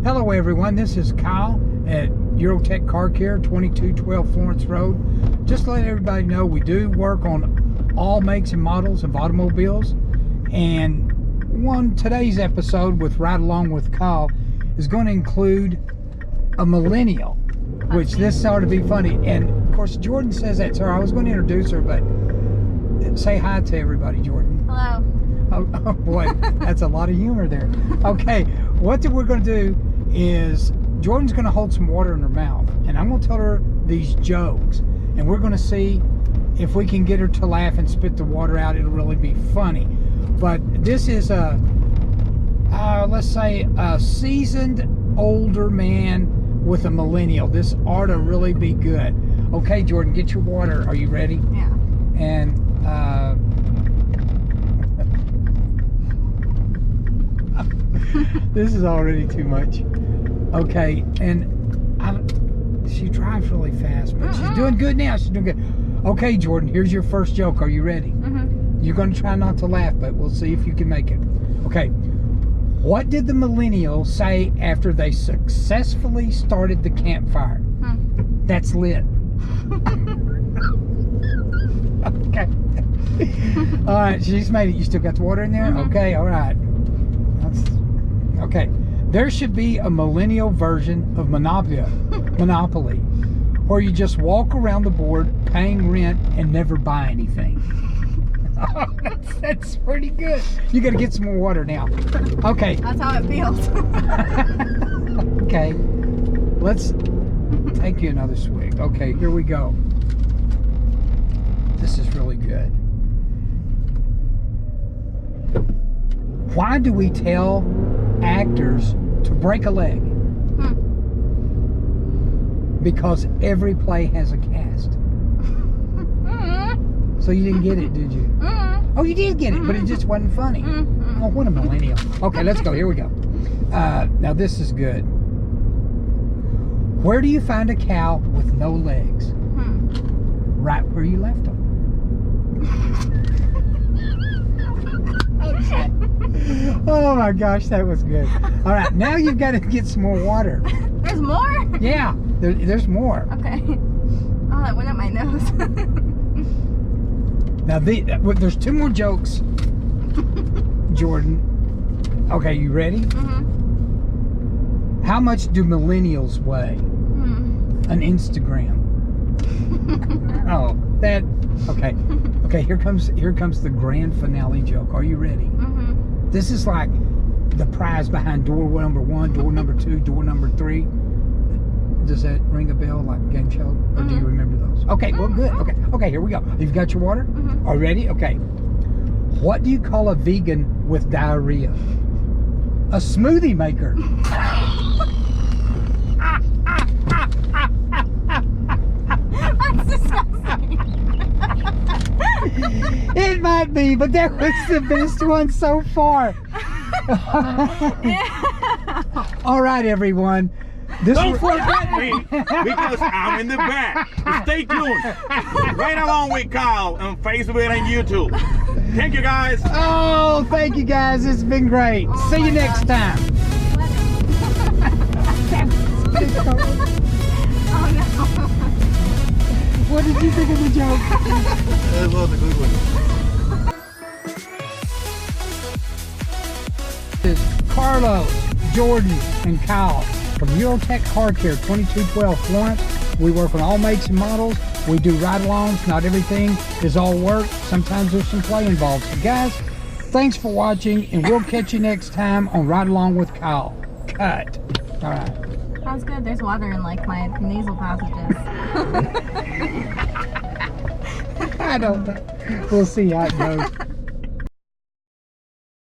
Hello everyone, this is Kyle at Eurotech Car Care, 2212 Florence Road. Just to let everybody know, we do work on all makes and models of automobiles, and today's episode with Ride Along with Kyle is going to include a Millennial, which this ought to be funny. And of course Jordan says that, so I was going to introduce her, but say hi to everybody, Jordan. Hello. Oh boy, that's a lot of humor there. Okay, what we're going to do is Jordan's going to hold some water in her mouth, and I'm going to tell her these jokes, and we're going to see if we can get her to laugh and spit the water out. It'll really be funny. But this is a, let's say, a seasoned older man with a millennial. This ought to really be good. Okay, Jordan, get your water. Are you ready? Yeah. And this is already too much. Okay, and she drives really fast, but she's doing good now. She's doing good. Okay, Jordan, here's your first joke. Are you ready? You're going to try not to laugh, but we'll see if you can make it. Okay. What did the millennials say after they successfully started the campfire? That's lit. Okay. All right, she's made it. You still got the water in there? Okay, all right. Okay. There should be a millennial version of Monopoly, where you just walk around the board paying rent and never buy anything. Oh, that's pretty good. You got to get some more water now. Okay. That's how it feels. Okay. Let's take you another swig. Okay, here we go. This is really good. Why do we tell actors to break a leg? Because every play has a cast. So you didn't get it, did you? Oh, you did get it, but it just wasn't funny. Oh, what a millennial. Okay, let's go. Here we go. Now this is good. Where do you find a cow with no legs? Right where you left them. Okay. Oh my gosh, that was good. All right, now you've got to get some more water. There's more? Yeah, there's more. Okay. Oh, that went up my nose. Now, there's two more jokes, Jordan. Okay, you ready? How much do millennials weigh? An Instagram. Oh, that. Okay. Okay, here comes the grand finale joke. Are you ready? This is like the prize behind door number 1, door number 2, door number 3. Does that ring a bell, like game show? Or do you remember those? Okay, well, good. Okay, here we go. You've got your water? Are you ready? Okay. What do you call a vegan with diarrhea? A smoothie maker. That's disgusting. It might be, but that was the best one so far. All right, everyone. Don't forget me, because I'm in the back. Stay tuned. Right along with Kyle on Facebook and YouTube. Thank you, guys. Oh, thank you, guys. It's been great. Oh, see you next time. Oh no. What did you think of the joke? That was a good one. This is Carlos, Jordan, and Kyle from Eurotech Car Care, 2212 Florence. We work on all makes and models. We do ride-alongs. Not everything is all work. Sometimes there's some play involved. So guys, thanks for watching, and we'll catch you next time on Ride Along with Kyle. Cut. All right. Sounds good. There's water in like my nasal passages. I don't know. We'll see how it goes.